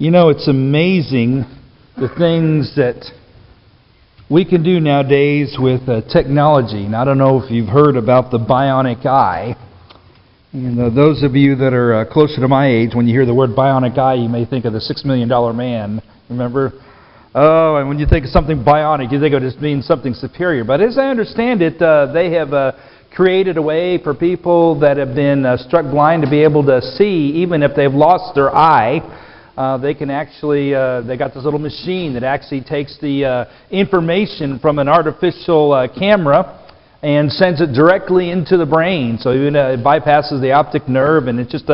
You know, it's amazing the things that we can do nowadays with technology. And I don't know if you've heard about the Bionic Eye. And those of you that are closer to my age, when you hear the word Bionic Eye, you may think of the $6 Million Man. Remember? Oh, and when you think of something bionic, you think of it as being something superior. But as I understand it, they have created a way for people that have been struck blind to be able to see, even if they've lost their eye. They can actually, they got this little machine that actually takes the information from an artificial camera and sends it directly into the brain. So even it bypasses the optic nerve, and it's just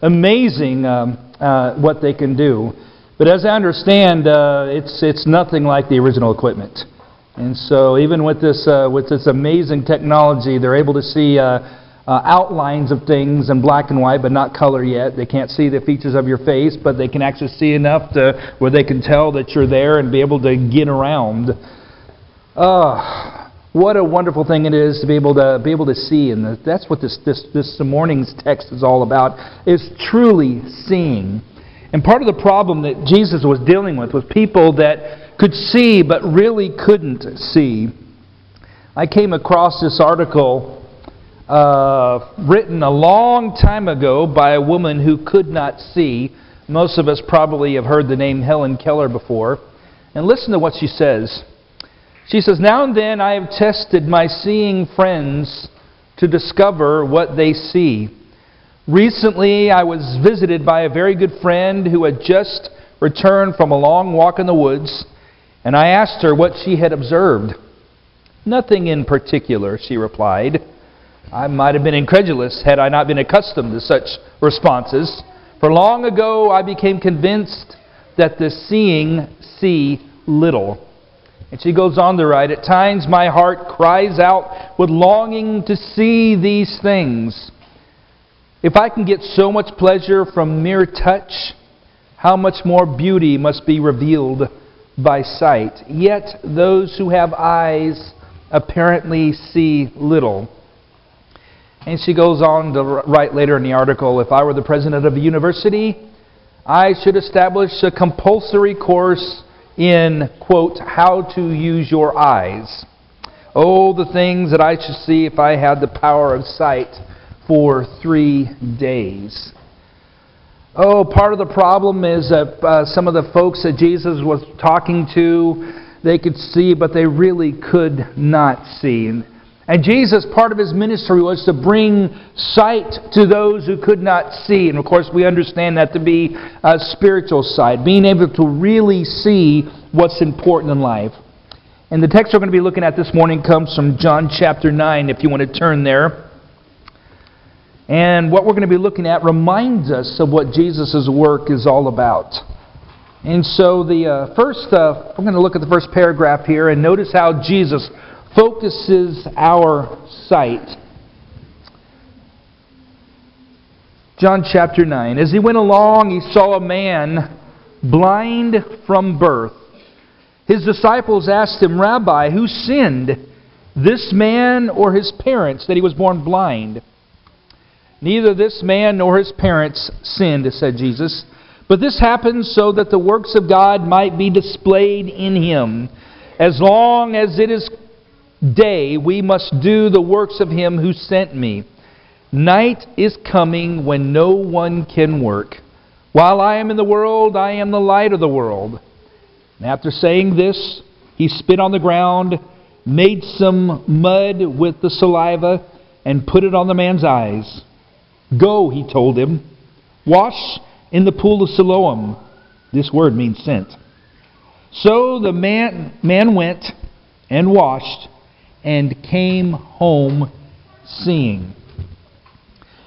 amazing what they can do. But as I understand, it's nothing like the original equipment. And so even with this amazing technology, they're able to see outlines of things in black and white, but not color yet. They can't see the features of your face, but they can actually see enough to where they can tell that you're there and be able to get around. What a wonderful thing it is to be able to see, and that's what this morning's text is all about, is truly seeing. And part of the problem that Jesus was dealing with was people that could see but really couldn't see. I came across this article written a long time ago by a woman who could not see. Most of us probably have heard the name Helen Keller before. And listen to what she says. She says, "Now and then I have tested my seeing friends to discover what they see. Recently I was visited by a very good friend who had just returned from a long walk in the woods, and I asked her what she had observed. 'Nothing in particular,' she replied. I might have been incredulous had I not been accustomed to such responses. For long ago I became convinced that the seeing see little." And she goes on to write, "At times my heart cries out with longing to see these things. If I can get so much pleasure from mere touch, how much more beauty must be revealed by sight. Yet those who have eyes apparently see little." And she goes on to write later in the article, "If I were the president of a university, I should establish a compulsory course in, quote, how to use your eyes. Oh, the things that I should see if I had the power of sight for 3 days." Oh, part of the problem is that some of the folks that Jesus was talking to, they could see, but they really could not see. And Jesus, part of His ministry was to bring sight to those who could not see. And of course, we understand that to be a spiritual sight, being able to really see what's important in life. And the text we're going to be looking at this morning comes from John chapter 9, if you want to turn there. And what we're going to be looking at reminds us of what Jesus' work is all about. And so the we're going to look at the first paragraph here and notice how Jesus focuses our sight. John chapter 9. "As he went along, he saw a man blind from birth. His disciples asked him, 'Rabbi, who sinned, this man or his parents, that he was born blind?' 'Neither this man nor his parents sinned,' said Jesus, 'but this happened so that the works of God might be displayed in him. As long as it is day, we must do the works of him who sent me. Night is coming when no one can work. While I am in the world, I am the light of the world.' And after saying this, he spit on the ground, made some mud with the saliva, and put it on the man's eyes. 'Go,' he told him, 'wash in the pool of Siloam.'" This word means sent. "So the man went and washed and came home seeing."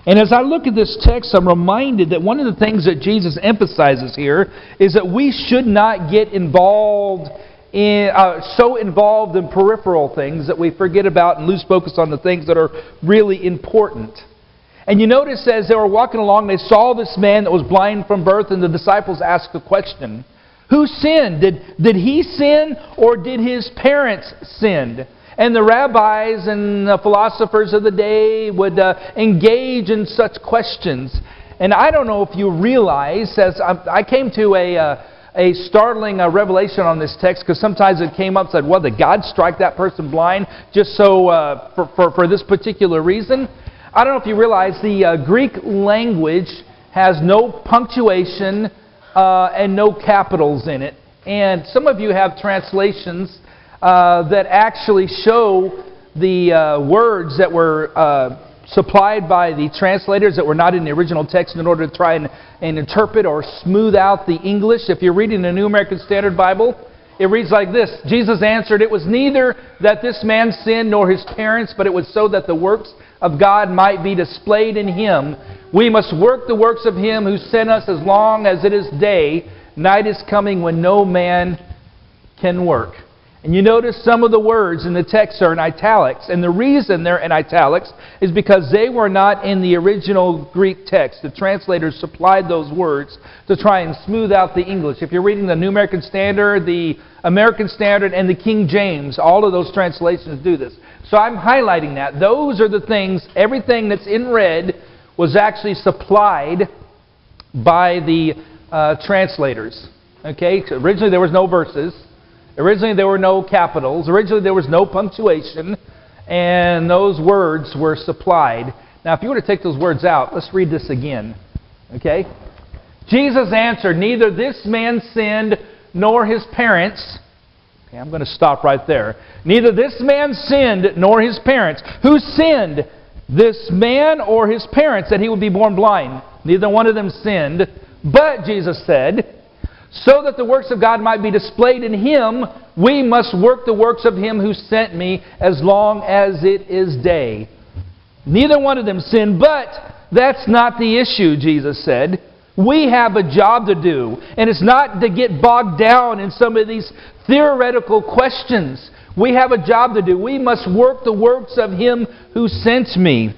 And as I look at this text, I'm reminded that one of the things that Jesus emphasizes here is that we should not get so involved in peripheral things that we forget about and lose focus on the things that are really important. And you notice as they were walking along, they saw this man that was blind from birth, and the disciples asked a question. Who sinned? Did he sin, or did his parents sin? And the rabbis and the philosophers of the day would engage in such questions. And I don't know if you realize, as I came to a startling revelation on this text, because sometimes it came up and said, well, did God strike that person blind just so for this particular reason? I don't know if you realize the Greek language has no punctuation and no capitals in it. And some of you have translations that actually show the words that were supplied by the translators that were not in the original text in order to try and interpret or smooth out the English. If you're reading the New American Standard Bible, it reads like this: Jesus answered, "It was neither that this man sinned nor his parents, but it was so that the works of God might be displayed in him. We must work the works of him who sent us as long as it is day. Night is coming when no man can work." And you notice some of the words in the text are in italics. And the reason they're in italics is because they were not in the original Greek text. The translators supplied those words to try and smooth out the English. If you're reading the New American Standard, the American Standard, and the King James, all of those translations do this. So I'm highlighting that. Those are the things, everything that's in red was actually supplied by the translators. Okay? So originally there was no verses. Originally there were no capitals. Originally there was no punctuation. And those words were supplied. Now if you were to take those words out, let's read this again. Okay? Jesus answered, "Neither this man sinned nor his parents." Okay, I'm going to stop right there. "Neither this man sinned nor his parents." Who sinned? This man or his parents, that he would be born blind? Neither one of them sinned. But, Jesus said, "So that the works of God might be displayed in him, we must work the works of him who sent me as long as it is day." Neither one of them sinned, but that's not the issue, Jesus said. We have a job to do, and it's not to get bogged down in some of these theoretical questions. We have a job to do. We must work the works of him who sent me.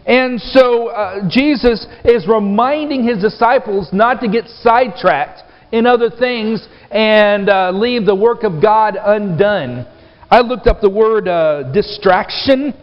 And so Jesus is reminding his disciples not to get sidetracked in other things and leave the work of God undone. I looked up the word distraction,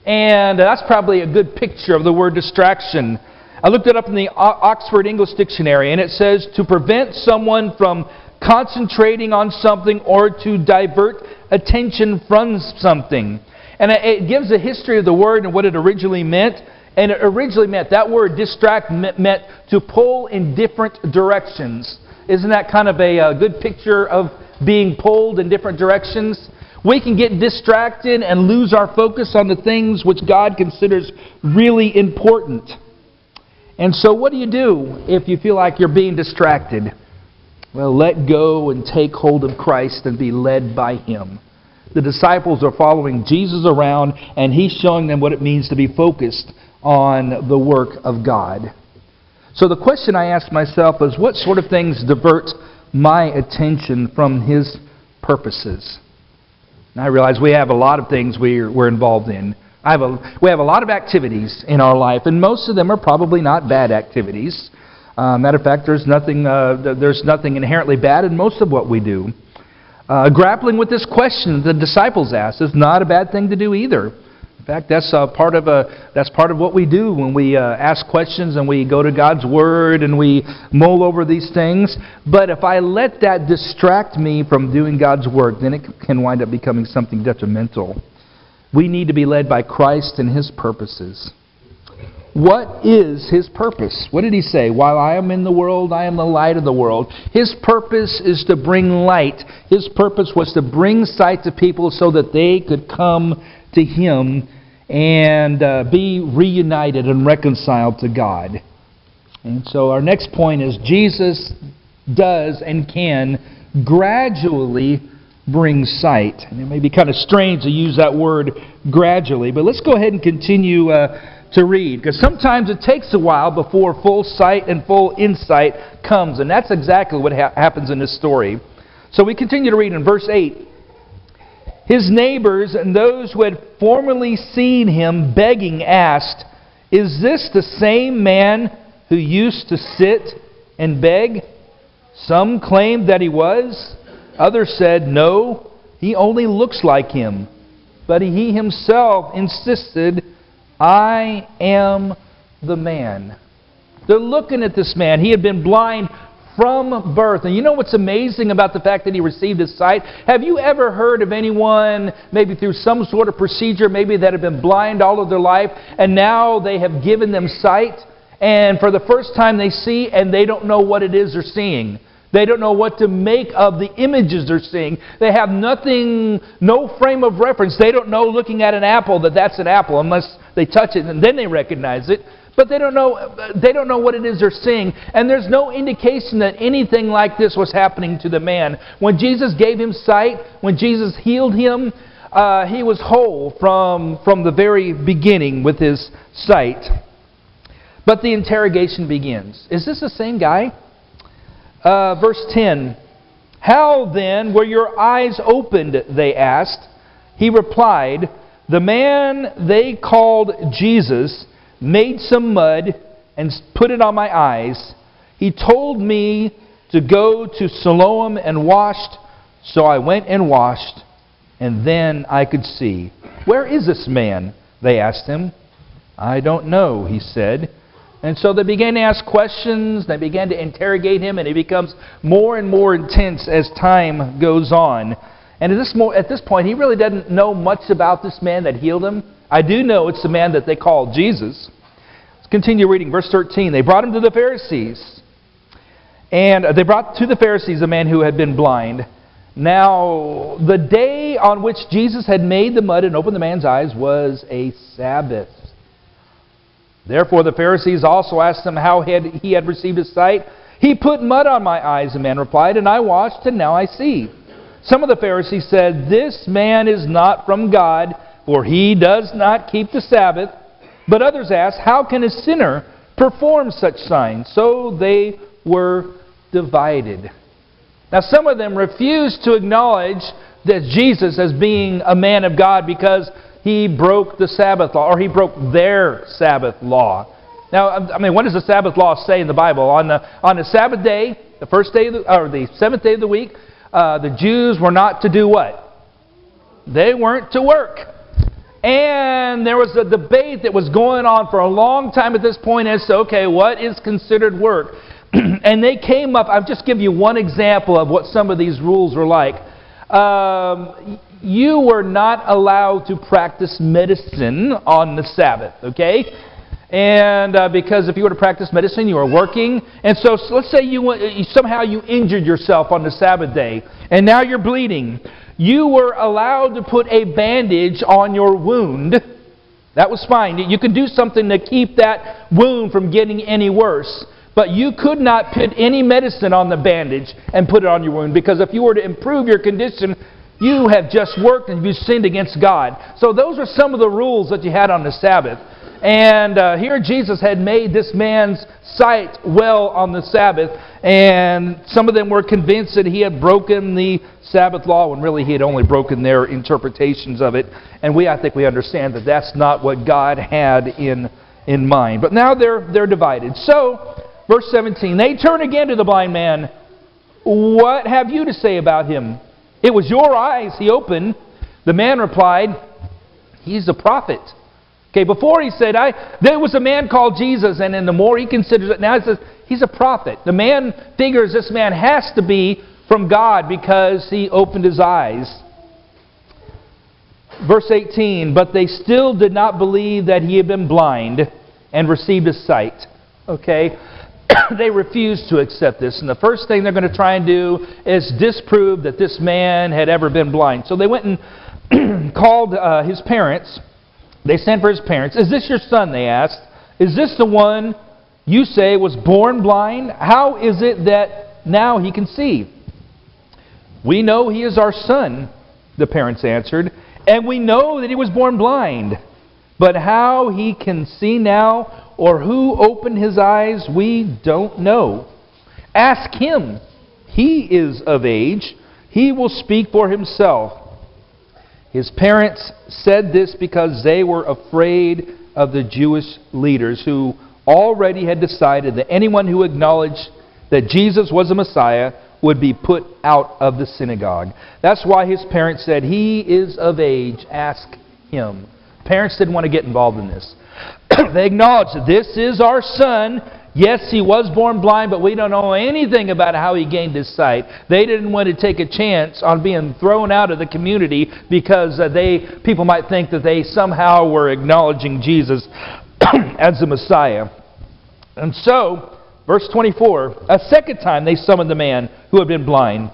and that's probably a good picture of the word distraction. I looked it up in the Oxford English Dictionary, and it says to prevent someone from concentrating on something or to divert attention from something. And it gives a history of the word and what it originally meant. And it originally meant, that word distract meant to pull in different directions. Isn't that kind of a good picture of being pulled in different directions? We can get distracted and lose our focus on the things which God considers really important. And so what do you do if you feel like you're being distracted? Well, let go and take hold of Christ and be led by Him. The disciples are following Jesus around, and He's showing them what it means to be focused on the work of God. So the question I ask myself is, what sort of things divert my attention from His purposes? And I realize we have a lot of things we're involved in. We have a lot of activities in our life, and most of them are probably not bad activities. Matter of fact, there's nothing inherently bad in most of what we do. Grappling with this question the disciples asked is not a bad thing to do either. In fact, that's part of what we do when we ask questions and we go to God's Word and we mull over these things. But if I let that distract me from doing God's work, then it can wind up becoming something detrimental. We need to be led by Christ and His purposes. What is His purpose? What did He say? While I am in the world, I am the light of the world. His purpose is to bring light. His purpose was to bring sight to people so that they could come to Him and be reunited and reconciled to God. And so our next point is Jesus does and can gradually bring sight. And it may be kind of strange to use that word gradually, but let's go ahead and continue to read, because sometimes it takes a while before full sight and full insight comes, and that's exactly what happens in this story. So we continue to read in verse 8. His neighbors and those who had formerly seen him begging asked, "Is this the same man who used to sit and beg?" Some claimed that he was. Others said, "No, he only looks like him." But he himself insisted, "I am the man. They're looking at this man. He had been blind from birth. And you know what's amazing about the fact that he received his sight? Have you ever heard of anyone, maybe through some sort of procedure, maybe that have been blind all of their life, and now they have given them sight, and for the first time they see, and they don't know what it is they're seeing? They don't know what to make of the images they're seeing. They have nothing, no frame of reference. They don't know, looking at an apple, that that's an apple unless they touch it and then they recognize it. But they don't know what it is they're seeing. And there's no indication that anything like this was happening to the man. When Jesus gave him sight, when Jesus healed him, he was whole from the very beginning with his sight. But the interrogation begins. Is this the same guy? Verse 10. How then were your eyes opened, they asked. He replied, the man they called Jesus made some mud and put it on my eyes. He told me to go to Siloam and washed, so I went and washed, and then I could see. Where is this man? They asked him. I don't know, he said. And so they began to ask questions, they began to interrogate him, and it becomes more and more intense as time goes on. And at this point, he really doesn't know much about this man that healed him. I do know it's the man that they called Jesus. Let's continue reading. Verse 13. They brought him to the Pharisees. And they brought to the Pharisees a man who had been blind. Now, the day on which Jesus had made the mud and opened the man's eyes was a Sabbath. Therefore the Pharisees also asked him how he had received his sight. He put mud on my eyes, the man replied, and I washed, and now I see. Some of the Pharisees said, this man is not from God, for he does not keep the Sabbath. But others asked, how can a sinner perform such signs? So they were divided. Now some of them refused to acknowledge that Jesus as being a man of God because he broke the Sabbath law, or he broke their Sabbath law. Now, I mean, what does the Sabbath law say in the Bible? On the Sabbath day, the first day, or the seventh day of the week, the Jews were not to do what? They weren't to work. And there was a debate that was going on for a long time at this point as to, okay, what is considered work? And they came up, I'll just give you one example of what some of these rules were like. You were not allowed to practice medicine on the Sabbath, okay? And because if you were to practice medicine, you were working. And so let's say somehow you injured yourself on the Sabbath day, and now you're bleeding. You were allowed to put a bandage on your wound. That was fine. You could do something to keep that wound from getting any worse. But you could not put any medicine on the bandage and put it on your wound, because if you were to improve your condition, you have just worked and you've sinned against God. So those are some of the rules that you had on the Sabbath. And here Jesus had made this man's sight well on the Sabbath, and some of them were convinced that he had broken the Sabbath law when really he had only broken their interpretations of it. And I think we understand that that's not what God had in mind. But now they're divided. So, verse 17, they turn again to the blind man. What have you to say about him? It was your eyes he opened. The man replied, he's a prophet. Okay, before he said, there was a man called Jesus, and then the more he considers it, now he says, he's a prophet. The man figures this man has to be from God because he opened his eyes. Verse 18, but they still did not believe that he had been blind and received his sight. Okay, they refused to accept this. And the first thing they're going to try and do is disprove that this man had ever been blind. So they went and called his parents. They sent for his parents. Is this your son, they asked. Is this the one you say was born blind? How is it that now he can see? We know he is our son, the parents answered, and we know that he was born blind. But how he can see now, or who opened his eyes, we don't know. Ask him. He is of age. He will speak for himself. His parents said this because they were afraid of the Jewish leaders who already had decided that anyone who acknowledged that Jesus was the Messiah would be put out of the synagogue. That's why his parents said, he is of age, ask him. Parents didn't want to get involved in this. They acknowledge that this is our son. Yes, he was born blind, but we don't know anything about how he gained his sight. They didn't want to take a chance on being thrown out of the community because people might think that they somehow were acknowledging Jesus as the Messiah. And so, verse 24, a second time they summoned the man who had been blind.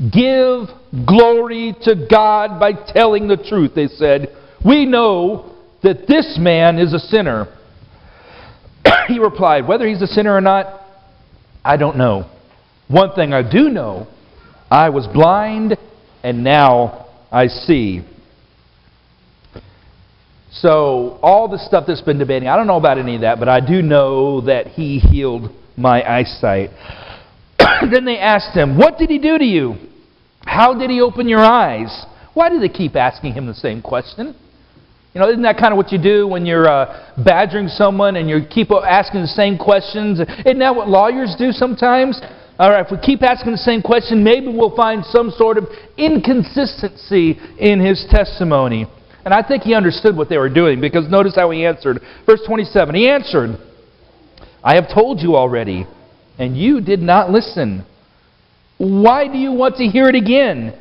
Give glory to God by telling the truth, they said. We know that this man is a sinner. He replied, whether he's a sinner or not, I don't know. One thing I do know, I was blind and now I see. So all the stuff that's been debating, I don't know about any of that, but I do know that he healed my eyesight. Then they asked him, what did he do to you? How did he open your eyes? Why do they keep asking him the same question? You know, isn't that kind of what you do when you're badgering someone and you keep asking the same questions? Isn't that what lawyers do sometimes? All right, if we keep asking the same question, maybe we'll find some sort of inconsistency in his testimony. And I think he understood what they were doing, because notice how he answered. Verse 27, he answered, I have told you already, and you did not listen. Why do you want to hear it again?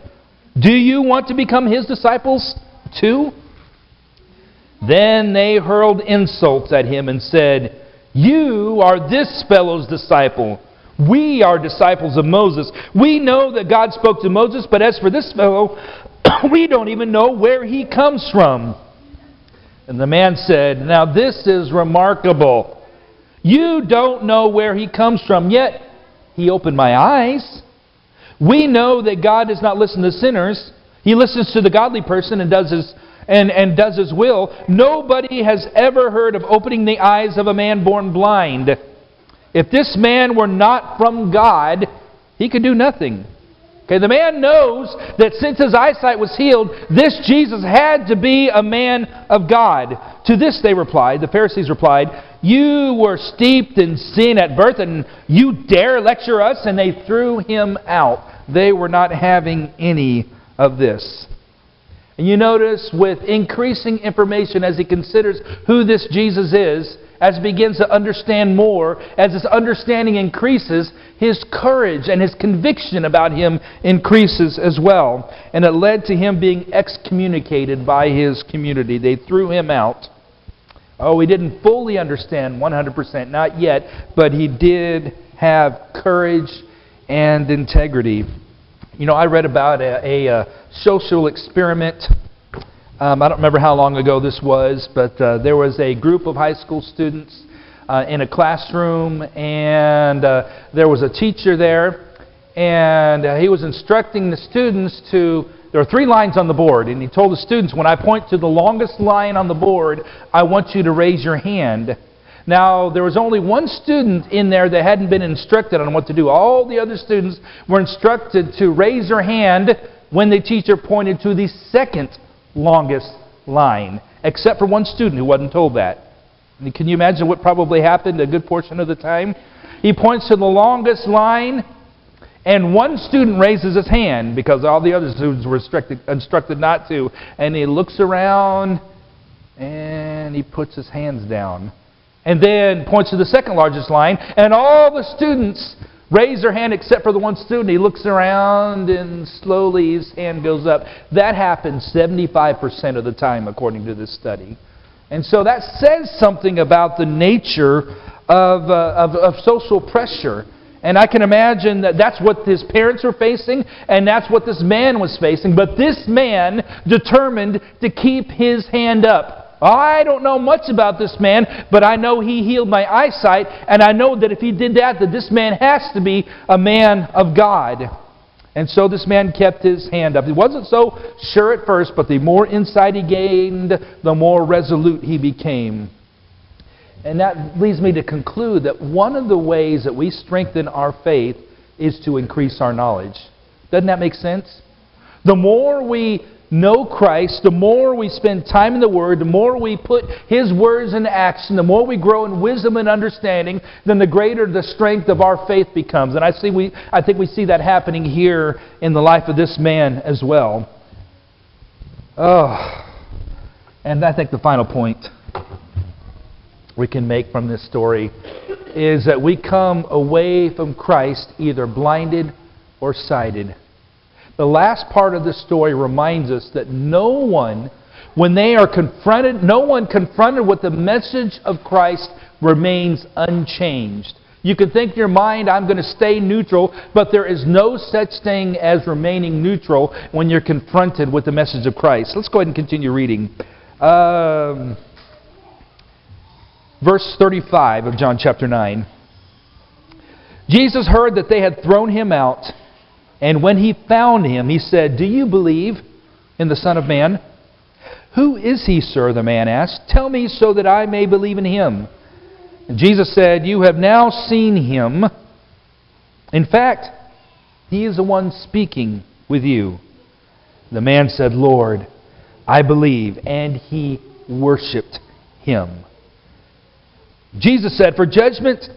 Do you want to become his disciples too? Then they hurled insults at him and said, you are this fellow's disciple. We are disciples of Moses. We know that God spoke to Moses, but as for this fellow, we don't even know where he comes from. And the man said, now this is remarkable. You don't know where he comes from, yet he opened my eyes. We know that God does not listen to sinners. He listens to the godly person and does his will. Nobody has ever heard of opening the eyes of a man born blind. If this man were not from God, he could do nothing. Okay, the man knows that since his eyesight was healed, this Jesus had to be a man of God. To this they replied, the Pharisees replied, you were steeped in sin at birth, and you dare lecture us? And they threw him out. They were not having any of this. And you notice with increasing information as he considers who this Jesus is, as he begins to understand more, as his understanding increases, his courage and his conviction about him increases as well. And it led to him being excommunicated by his community. They threw him out. Oh, he didn't fully understand 100%, not yet, but he did have courage and integrity. You know, I read about a social experiment. I don't remember how long ago this was, but there was a group of high school students in a classroom, and there was a teacher there, and he was instructing the students there are 3 lines on the board, and he told the students, when I point to the longest line on the board, I want you to raise your hand. Now, there was only one student in there that hadn't been instructed on what to do. All the other students were instructed to raise their hand when the teacher pointed to the second longest line, except for one student who wasn't told that. And can you imagine what probably happened a good portion of the time? He points to the longest line, and one student raises his hand because all the other students were instructed not to. And he looks around, and he puts his hands down. And then points to the second largest line, and all the students raise their hand except for the one student. He looks around, and slowly his hand goes up. That happens 75% of the time, according to this study. And so that says something about the nature of social pressure. And I can imagine that that's what his parents were facing, and that's what this man was facing. But this man determined to keep his hand up. I don't know much about this man, but I know he healed my eyesight, and I know that if he did that this man has to be a man of God. And so this man kept his hand up. He wasn't so sure at first, but the more insight he gained, the more resolute he became. And that leads me to conclude that one of the ways that we strengthen our faith is to increase our knowledge. Doesn't that make sense? The more we know Christ, the more we spend time in the Word, the more we put His words into action, the more we grow in wisdom and understanding, then the greater the strength of our faith becomes. And I think we see that happening here in the life of this man as well. Oh, and I think the final point. we can make from this story is that we come away from Christ either blinded or sighted. The last part of this story reminds us that no one confronted with the message of Christ remains unchanged. You can think in your mind, I'm going to stay neutral, but there is no such thing as remaining neutral when you're confronted with the message of Christ. Let's go ahead and continue reading. Verse 35 of John chapter 9. Jesus heard that they had thrown him out, and when he found him, he said, "Do you believe in the Son of Man?" "Who is he, sir?" the man asked. "Tell me so that I may believe in him." And Jesus said, "You have now seen him. In fact, he is the one speaking with you." The man said, "Lord, I believe," and he worshipped him. Jesus said, "For judgment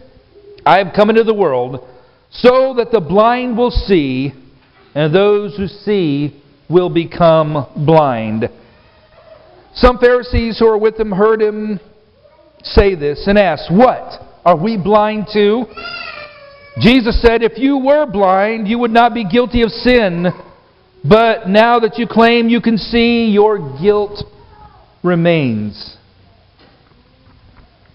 I have come into the world, so that the blind will see, and those who see will become blind." Some Pharisees who were with him heard him say this and asked, "What? Are we blind too?" Jesus said, "If you were blind, you would not be guilty of sin. But now that you claim you can see, your guilt remains."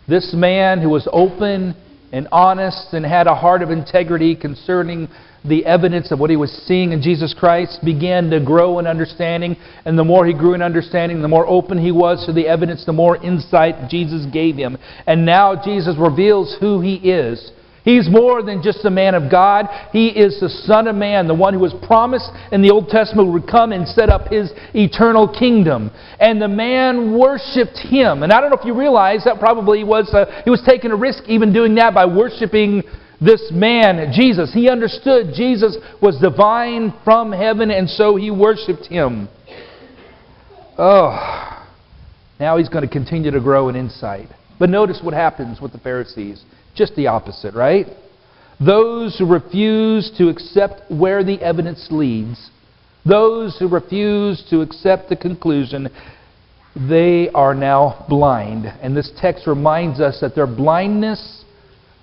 This man who was open and honest and had a heart of integrity concerning the evidence of what he was seeing in Jesus Christ began to grow in understanding. And the more he grew in understanding, the more open he was to the evidence, the more insight Jesus gave him. And now Jesus reveals who he is. He's more than just a man of God. He is the Son of Man, the one who was promised in the Old Testament would come and set up his eternal kingdom. And the man worshipped him. And I don't know if you realize that probably he was taking a risk even doing that by worshiping this man, Jesus. He understood Jesus was divine from heaven, and so he worshipped him. Now he's going to continue to grow in insight. But notice what happens with the Pharisees. Just the opposite, right? Those who refuse to accept where the evidence leads, those who refuse to accept the conclusion, they are now blind. And this text reminds us that their blindness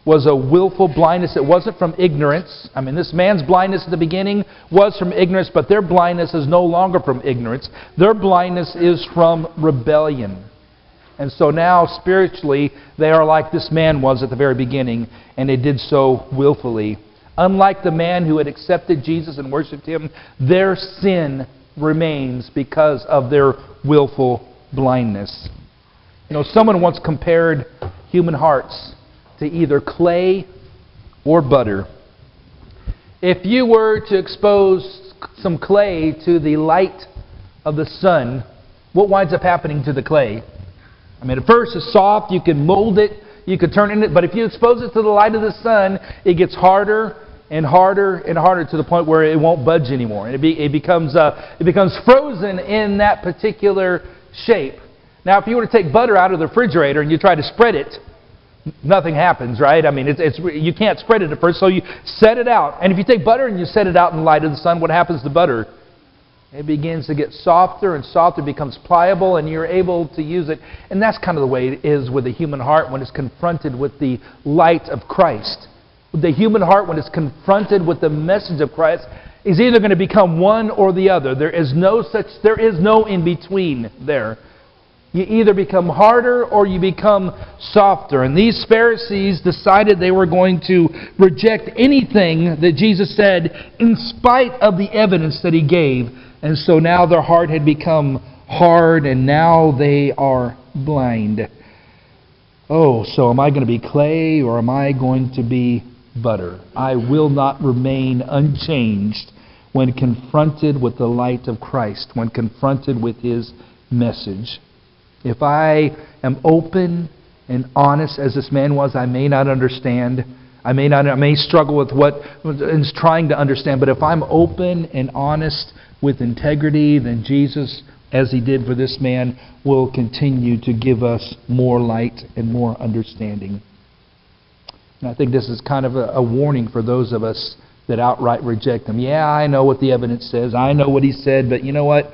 was a willful blindness. It wasn't from ignorance. I mean, this man's blindness at the beginning was from ignorance, but their blindness is no longer from ignorance. Their blindness is from rebellion. And so now, spiritually, they are like this man was at the very beginning, and they did so willfully. Unlike the man who had accepted Jesus and worshipped him, their sin remains because of their willful blindness. You know, someone once compared human hearts to either clay or butter. If you were to expose some clay to the light of the sun, what winds up happening to the clay? I mean, at first it's soft, you can mold it, you can turn it, but if you expose it to the light of the sun, it gets harder and harder and harder to the point where it won't budge anymore. And it becomes frozen in that particular shape. Now, if you were to take butter out of the refrigerator and you try to spread it, nothing happens, right? I mean, you can't spread it at first, so you set it out. And if you take butter and you set it out in the light of the sun, what happens to butter? It begins to get softer and softer, becomes pliable, and you're able to use it. And that's kind of the way it is with the human heart when it's confronted with the light of Christ. The human heart, when it's confronted with the message of Christ, is either going to become one or the other. There is no in between there. You either become harder or you become softer. And these Pharisees decided they were going to reject anything that Jesus said in spite of the evidence that he gave. And so now their heart had become hard, and now they are blind. Oh, so am I going to be clay or am I going to be butter? I will not remain unchanged when confronted with the light of Christ, when confronted with his message. If I am open and honest as this man was, I may not understand. I may struggle with what is trying to understand. But if I'm open and honest with integrity, then Jesus, as he did for this man, will continue to give us more light and more understanding. And I think this is kind of a warning for those of us that outright reject him. Yeah, I know what the evidence says. I know what he said, but you know what?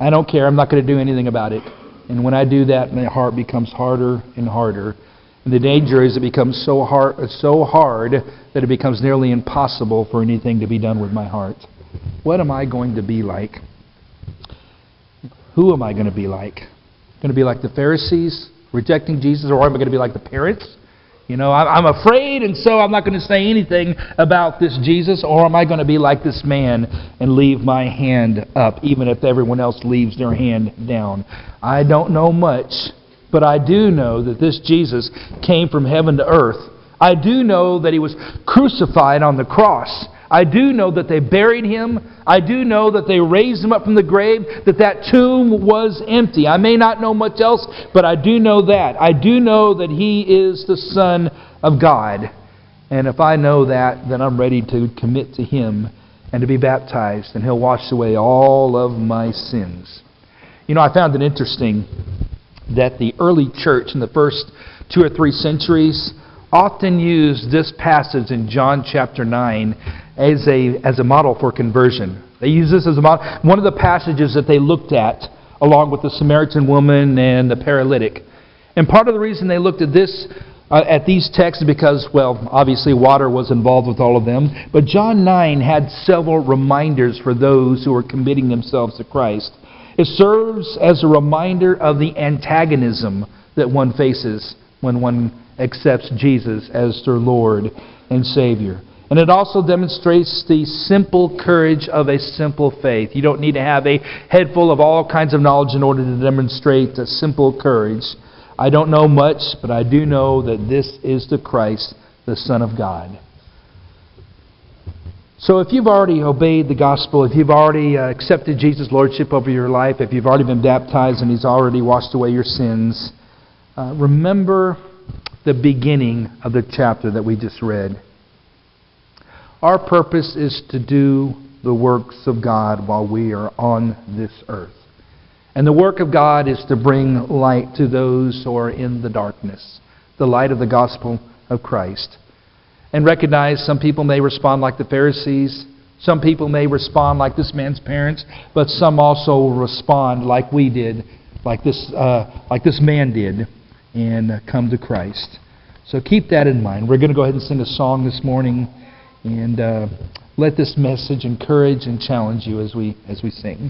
I don't care. I'm not going to do anything about it. And when I do that, my heart becomes harder and harder. And the danger is it becomes so hard that it becomes nearly impossible for anything to be done with my heart. What am I going to be like? Who am I going to be like? Going to be like the Pharisees, rejecting Jesus, or am I going to be like the parents? I'm afraid, and so I'm not going to say anything about this Jesus, or am I going to be like this man and leave my hand up, even if everyone else leaves their hand down? I don't know much, but I do know that this Jesus came from heaven to earth. I do know that He was crucified on the cross. I do know that they buried Him. I do know that they raised Him up from the grave, that tomb was empty. I may not know much else, but I do know that. I do know that He is the Son of God. And if I know that, then I'm ready to commit to Him and to be baptized, and He'll wash away all of my sins. I found it interesting that the early church in the first 2 or 3 centuries often used this passage in John chapter 9 as a model for conversion. They used this as a model. One of the passages that they looked at, along with the Samaritan woman and the paralytic. And part of the reason they looked at this, at these texts, is because, obviously water was involved with all of them. But John 9 had several reminders for those who were committing themselves to Christ. It serves as a reminder of the antagonism that one faces when one accepts Jesus as their Lord and Savior. And it also demonstrates the simple courage of a simple faith. You don't need to have a head full of all kinds of knowledge in order to demonstrate a simple courage. I don't know much, but I do know that this is the Christ, the Son of God. So if you've already obeyed the gospel, if you've already accepted Jesus' lordship over your life, if you've already been baptized and He's already washed away your sins, remember the beginning of the chapter that we just read. Our purpose is to do the works of God while we are on this earth. And the work of God is to bring light to those who are in the darkness, the light of the gospel of Christ. And recognize some people may respond like the Pharisees, some people may respond like this man's parents, but some also will respond like we did, like this man did, and come to Christ. So keep that in mind. We're going to go ahead and sing a song this morning, and let this message encourage and challenge you as we sing.